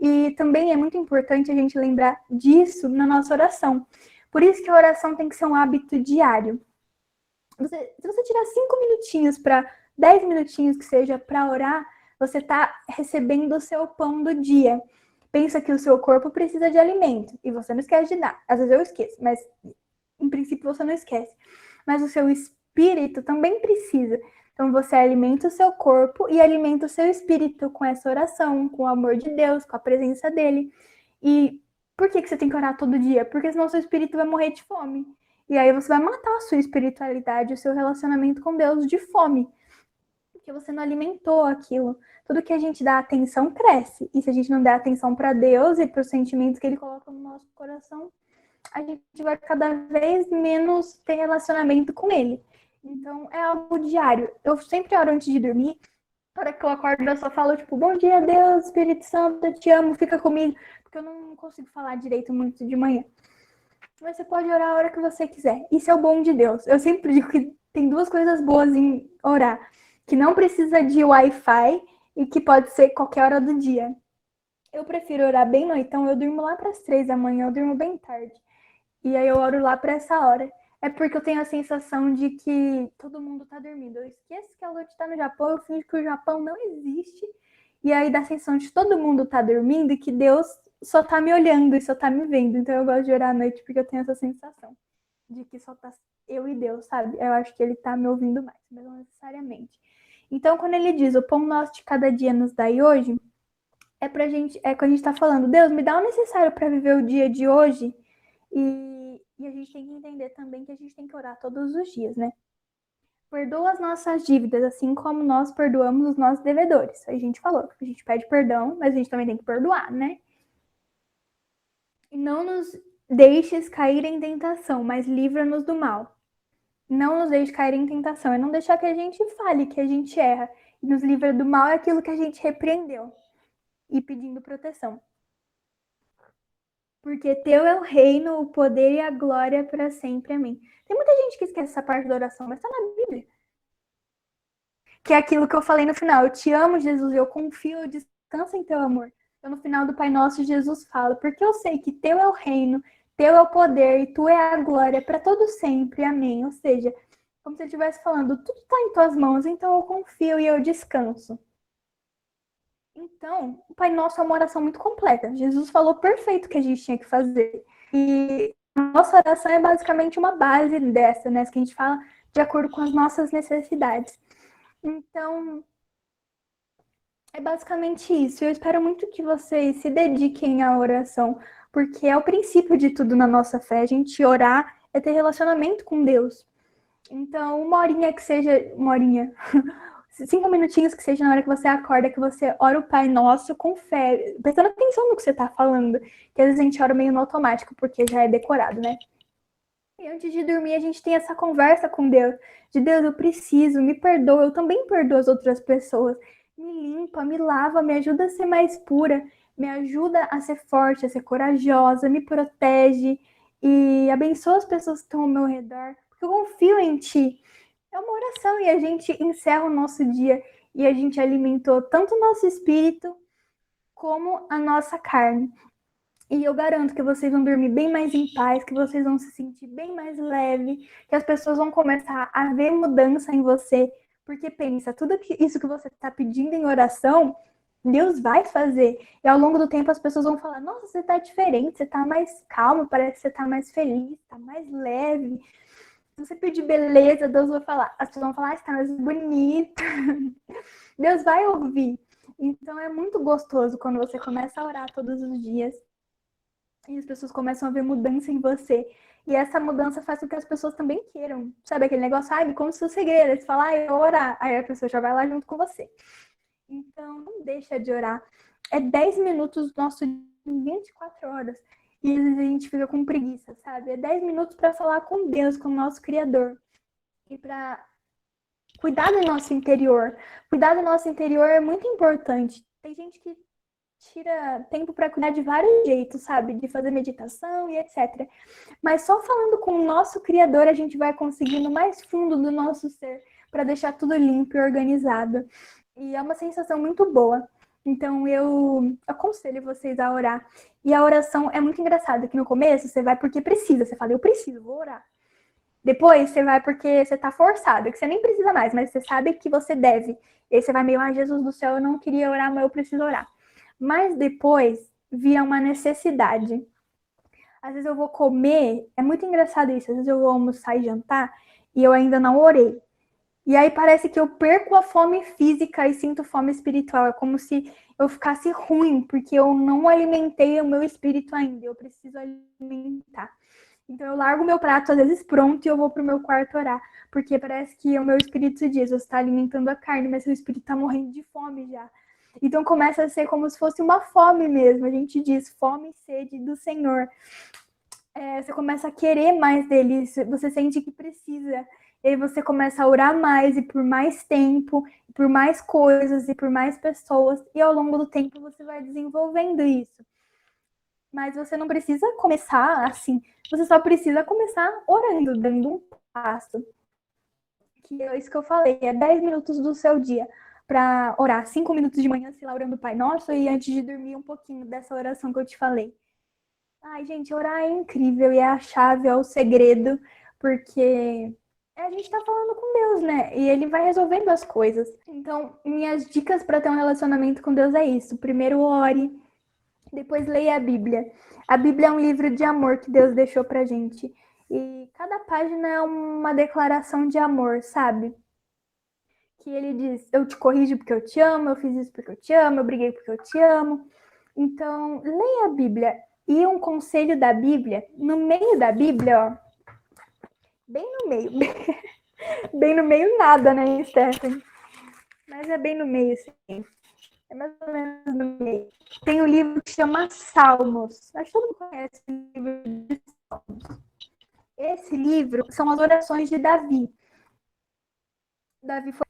E também é muito importante a gente lembrar disso na nossa oração. Por isso que a oração tem que ser um hábito diário. Se você tirar 5 minutinhos 10 minutinhos que seja para orar, você está recebendo o seu pão do dia. Pensa que o seu corpo precisa de alimento e você não esquece de dar. Às vezes eu esqueço, mas em princípio você não esquece. Mas o seu espírito também precisa. Então você alimenta o seu corpo e alimenta o seu espírito com essa oração, com o amor de Deus, com a presença dele. E por que você tem que orar todo dia? Porque senão o seu espírito vai morrer de fome. E aí você vai matar a sua espiritualidade, o seu relacionamento com Deus de fome. Porque você não alimentou aquilo. Tudo que a gente dá atenção cresce. E se a gente não der atenção para Deus e para os sentimentos que ele coloca no nosso coração, a gente vai cada vez menos ter relacionamento com ele. Então, é algo diário. Eu sempre oro antes de dormir. Na hora que eu acordo, eu só falo, tipo, bom dia, Deus, Espírito Santo, eu te amo, fica comigo. Porque eu não consigo falar direito muito de manhã. Mas você pode orar a hora que você quiser. Isso é o bom de Deus. Eu sempre digo que tem duas coisas boas em orar. Que não precisa de Wi-Fi e que pode ser qualquer hora do dia. Eu prefiro orar bem noitão. Eu durmo lá para as 3 da manhã, eu durmo bem tarde. E aí eu oro lá para essa hora. É porque eu tenho a sensação de que todo mundo tá dormindo. Eu esqueço que a Lute tá no Japão, eu fingo que o Japão não existe. E aí dá a sensação de que todo mundo tá dormindo e que Deus só tá me olhando e só tá me vendo. Então eu gosto de orar à noite porque eu tenho essa sensação de que só tá eu e Deus, sabe? Eu acho que ele tá me ouvindo mais, mas não necessariamente. Então quando ele diz, o pão nosso de cada dia nos dai hoje, é quando a gente tá falando, Deus, me dá o necessário para viver o dia de hoje. E a gente tem que entender também que a gente tem que orar todos os dias, né? Perdoa as nossas dívidas, assim como nós perdoamos os nossos devedores. A gente falou que a gente pede perdão, mas a gente também tem que perdoar, né? E não nos deixes cair em tentação, mas livra-nos do mal. Não nos deixe cair em tentação, é não deixar que a gente fale, que a gente erra. E nos livra do mal é aquilo que a gente repreendeu. E pedindo proteção. Porque teu é o reino, o poder e a glória para sempre. Amém. Tem muita gente que esquece essa parte da oração, mas está na Bíblia. Que é aquilo que eu falei no final. Eu te amo, Jesus, eu confio, eu descanso em teu amor. Então, no final do Pai Nosso, Jesus fala, porque eu sei que teu é o reino, teu é o poder e tu é a glória para todo sempre. Amém. Ou seja, como se ele estivesse falando, tudo está em tuas mãos, então eu confio e eu descanso. Então, o Pai Nosso é uma oração muito completa. Jesus falou perfeito o que a gente tinha que fazer. E a nossa oração é basicamente uma base dessa, né? Que a gente fala de acordo com as nossas necessidades. Então, é basicamente isso. Eu espero muito que vocês se dediquem à oração, porque é o princípio de tudo na nossa fé. A gente orar é ter relacionamento com Deus. Então, uma horinha que seja... Uma horinha... 5 minutinhos que seja na hora que você acorda, que você ora o Pai Nosso com fé, prestando atenção no que você tá falando, que às vezes a gente ora meio no automático, porque já é decorado, né? E antes de dormir, a gente tem essa conversa com Deus, de Deus, eu preciso, me perdoa, eu também perdoo as outras pessoas, me limpa, me lava, me ajuda a ser mais pura, me ajuda a ser forte, a ser corajosa, me protege e abençoa as pessoas que estão ao meu redor, porque eu confio em Ti. É uma oração e a gente encerra o nosso dia e a gente alimentou tanto o nosso espírito como a nossa carne. E eu garanto que vocês vão dormir bem mais em paz, que vocês vão se sentir bem mais leve, que as pessoas vão começar a ver mudança em você. Porque pensa, tudo isso que você está pedindo em oração, Deus vai fazer. E ao longo do tempo as pessoas vão falar, nossa, você está diferente, você está mais calmo, parece que você está mais feliz, está mais leve. Se você pedir beleza, Deus vai falar. As pessoas vão falar, está mais bonita. Deus vai ouvir. Então é muito gostoso quando você começa a orar todos os dias e as pessoas começam a ver mudança em você. E essa mudança faz com que as pessoas também queiram. Sabe aquele negócio? Me conta o seu segredo. Aí você fala, eu vou orar. Aí a pessoa já vai lá junto com você. Então, não deixa de orar. É 10 minutos do nosso dia, 24 horas. E às vezes a gente fica com preguiça, sabe? É 10 minutos para falar com Deus, com o nosso Criador. E para cuidar do nosso interior. Cuidar do nosso interior é muito importante. Tem gente que tira tempo para cuidar de vários jeitos, sabe? De fazer meditação e etc. Mas só falando com o nosso Criador, a gente vai conseguindo mais fundo do nosso ser para deixar tudo limpo e organizado. E é uma sensação muito boa. Então, eu aconselho vocês a orar. E a oração é muito engraçada, que no começo você vai porque precisa. Você fala, eu preciso, vou orar. Depois você vai porque você tá forçado, que você nem precisa mais, mas você sabe que você deve. E aí você vai meio, Jesus do céu, eu não queria orar, mas eu preciso orar. Mas depois vira uma necessidade. Às vezes eu vou comer, é muito engraçado isso, às vezes eu vou almoçar e jantar e eu ainda não orei. E aí parece que eu perco a fome física e sinto fome espiritual. É como se eu ficasse ruim, porque eu não alimentei o meu espírito ainda. Eu preciso alimentar. Então eu largo meu prato, às vezes pronto, e eu vou pro meu quarto orar. Porque parece que o meu espírito diz, você está alimentando a carne, mas seu espírito está morrendo de fome já. Então começa a ser como se fosse uma fome mesmo. A gente diz fome e sede do Senhor. Você começa a querer mais dele, você sente que precisa. E aí você começa a orar mais, e por mais tempo, por mais coisas, e por mais pessoas. E ao longo do tempo você vai desenvolvendo isso. Mas você não precisa começar assim. Você só precisa começar orando, dando um passo. Que é isso que eu falei, é 10 minutos do seu dia para orar. 5 minutos de manhã, sei lá, orando o Pai Nosso, e antes de dormir um pouquinho dessa oração que eu te falei. Ai, gente, orar é incrível e é a chave, é o segredo, porque a gente tá falando com Deus, né? E ele vai resolvendo as coisas. Então, minhas dicas para ter um relacionamento com Deus é isso. Primeiro, ore, depois leia a Bíblia. A Bíblia é um livro de amor que Deus deixou pra gente. E cada página é uma declaração de amor, sabe? Que ele diz, eu te corrijo porque eu te amo, eu fiz isso porque eu te amo, eu briguei porque eu te amo. Então, leia a Bíblia. E um conselho da Bíblia, no meio da Bíblia, ó, bem no meio, bem no meio nada, né, Stephanie? Mas é bem no meio, sim. É mais ou menos no meio. Tem um livro que chama Salmos. Acho que todo mundo conhece o livro de Salmos. Esse livro são as orações de Davi.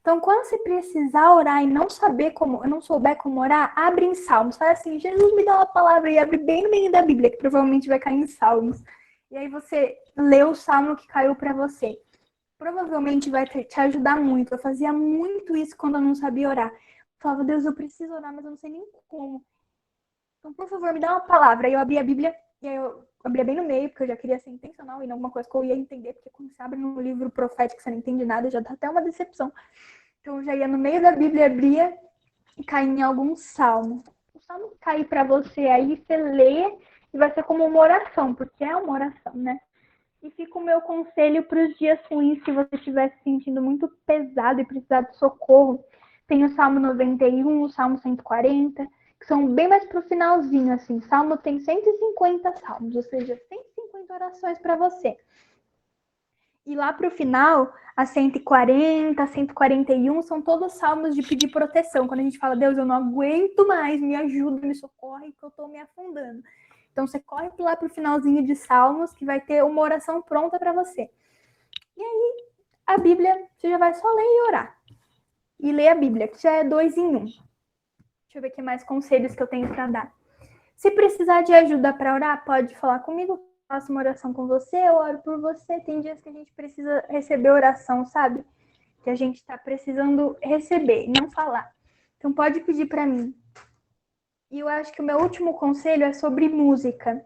Então, quando você precisar orar e não souber como orar, abre em Salmos. Fala assim, Jesus me dá uma palavra e abre bem no meio da Bíblia, que provavelmente vai cair em Salmos. E aí você lê o salmo que caiu para você. Provavelmente vai te ajudar muito. Eu fazia muito isso quando eu não sabia orar. Eu falava, Deus, eu preciso orar, mas eu não sei nem como. Então, por favor, me dá uma palavra. Aí eu abri a Bíblia e aí eu abria bem no meio, porque eu já queria ser intencional e não alguma coisa que eu ia entender, porque quando você abre no livro profético você não entende nada, já dá até uma decepção. Então eu já ia no meio da Bíblia, abria e caía em algum salmo. O salmo que cair para você aí, você lê e vai ser como uma oração, porque é uma oração, né? E fica o meu conselho para os dias ruins, se você estiver se sentindo muito pesado e precisar de socorro. Tem o Salmo 91, o Salmo 140, que são bem mais pro finalzinho, assim. Salmo tem 150 salmos, ou seja, 150 orações para você. E lá pro final, a 140, 141 são todos salmos de pedir proteção. Quando a gente fala, Deus, eu não aguento mais, me ajuda, me socorre, que eu tô me afundando. Então você corre lá pro finalzinho de salmos, que vai ter uma oração pronta para você. E aí, a Bíblia, você já vai só ler e orar. E ler a Bíblia, que já é 2 em 1. Deixa eu ver aqui mais conselhos que eu tenho para dar. Se precisar de ajuda para orar, pode falar comigo. Faço uma oração com você, eu oro por você. Tem dias que a gente precisa receber oração, sabe? Que a gente está precisando receber, não falar. Então pode pedir para mim. E eu acho que o meu último conselho é sobre música.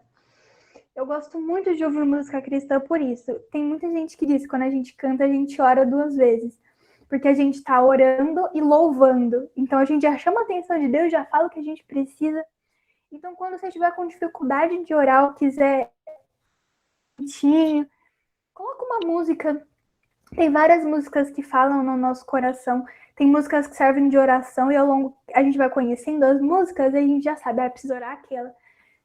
Eu gosto muito de ouvir música cristã por isso. Tem muita gente que diz que quando a gente canta, a gente ora 2 vezes. Porque a gente está orando e louvando. Então a gente já chama a atenção de Deus, já fala o que a gente precisa. Então quando você estiver com dificuldade de orar ou quiser coloca uma música Tem várias músicas que falam no nosso coração. Tem músicas que servem de oração e ao longo a gente vai conhecendo as músicas e a gente já sabe, precisa orar aquela.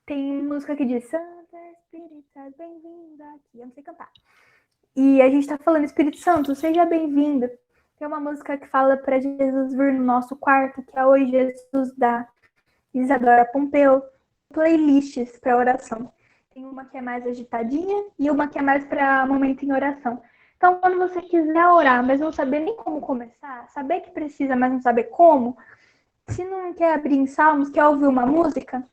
Tem música que diz Santo Espírito, bem-vindo aqui. Eu não sei cantar. E a gente tá falando, Espírito Santo, seja bem-vindo. Tem uma música que fala para Jesus vir no nosso quarto, que é Oi Jesus da Isadora Pompeu. Playlists para oração. Tem uma que é mais agitadinha e uma que é mais para momento em oração. Então, quando você quiser orar, mas não saber nem como começar, saber que precisa, mas não saber como, se não quer abrir em salmos, quer ouvir uma música,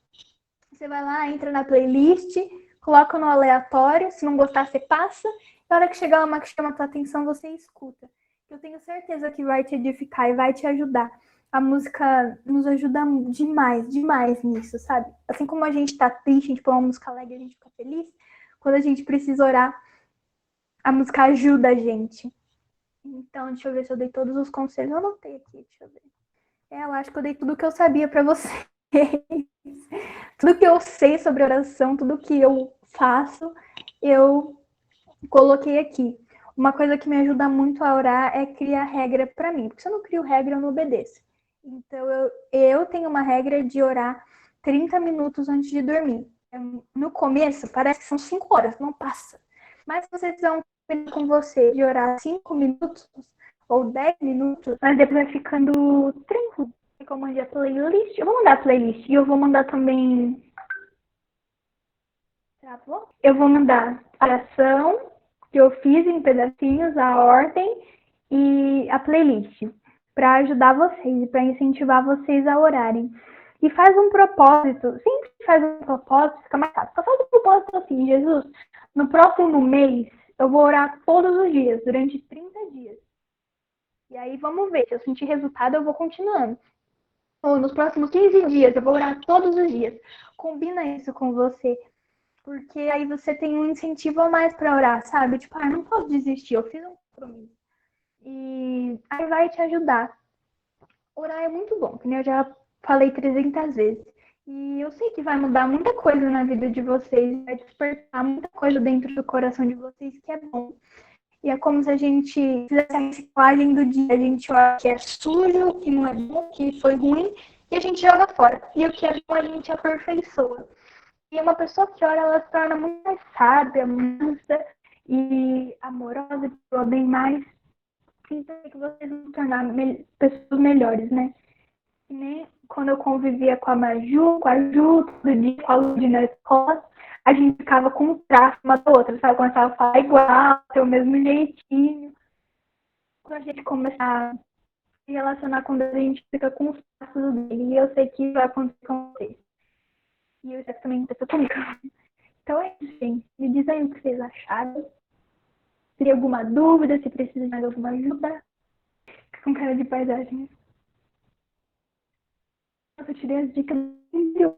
você vai lá, entra na playlist, coloca no aleatório, se não gostar, você passa, e na hora que chegar uma que chama a tua atenção, você escuta. Eu tenho certeza que vai te edificar e vai te ajudar. A música nos ajuda demais, demais nisso, sabe? Assim como a gente tá triste, a gente põe uma música alegre, a gente fica feliz. Quando a gente precisa orar, a música ajuda a gente. Então, deixa eu ver se eu dei todos os conselhos. Eu anotei aqui, deixa eu ver. Eu acho que eu dei tudo que eu sabia para você. Tudo que eu sei sobre oração, tudo que eu faço, eu coloquei aqui. Uma coisa que me ajuda muito a orar é criar regra para mim. Porque se eu não crio regra, eu não obedeço. Então, eu tenho uma regra de orar 30 minutos antes de dormir. No começo, parece que são 5 horas, não passa. Mas se você fizer um com você de orar 5 minutos ou 10 minutos, mas depois vai ficando tranquilo. Eu mandei a playlist. Eu vou mandar a playlist e eu vou mandar também. Travou? Eu vou mandar a oração que eu fiz em pedacinhos, a ordem e a playlist para ajudar vocês e para incentivar vocês a orarem. E faz um propósito, sempre faz um propósito, fica mais fácil. Só faz um propósito assim, Jesus, no próximo mês eu vou orar todos os dias, durante 30 dias. E aí vamos ver, se eu sentir resultado eu vou continuando. Ou nos próximos 15 dias eu vou orar todos os dias. Combina isso com você, porque aí você tem um incentivo a mais para orar, sabe? Tipo, não posso desistir, eu fiz um compromisso. E aí vai te ajudar. Orar é muito bom, que eu já falei 300 vezes. E eu sei que vai mudar muita coisa na vida de vocês, vai despertar muita coisa dentro do coração de vocês que é bom. E é como se a gente fizesse a reciclagem do dia. A gente olha que é sujo, que não é bom, que foi ruim, e a gente joga fora. E o que é bom a gente aperfeiçoa. E uma pessoa que ora, ela se torna muito mais sábia, mansa e amorosa, e bem mais. Então, que vocês vão se tornar pessoas melhores, né? E nem quando eu convivia com a Maju, com a Ju, todo dia, com a Lud na escola, a gente ficava com um traço uma da outra, sabe? Começava a falar igual, ter o mesmo jeitinho. Quando a gente começar a se relacionar com Deus, a gente fica com os traços dele. E eu sei que vai acontecer com vocês. E eu sei que também aconteceu comigo. Então é isso, gente. Me diz aí o que vocês acharam. Se tem alguma dúvida, se precisa de mais alguma ajuda. Fica com cara de paisagem. Eu tirei as dicas do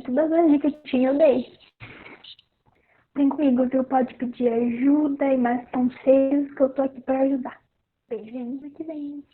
todas as dicas que tinha, eu dei. Vem comigo, viu? Pode pedir ajuda e mais conselhos que eu tô aqui para ajudar. Beijinhos, que vem.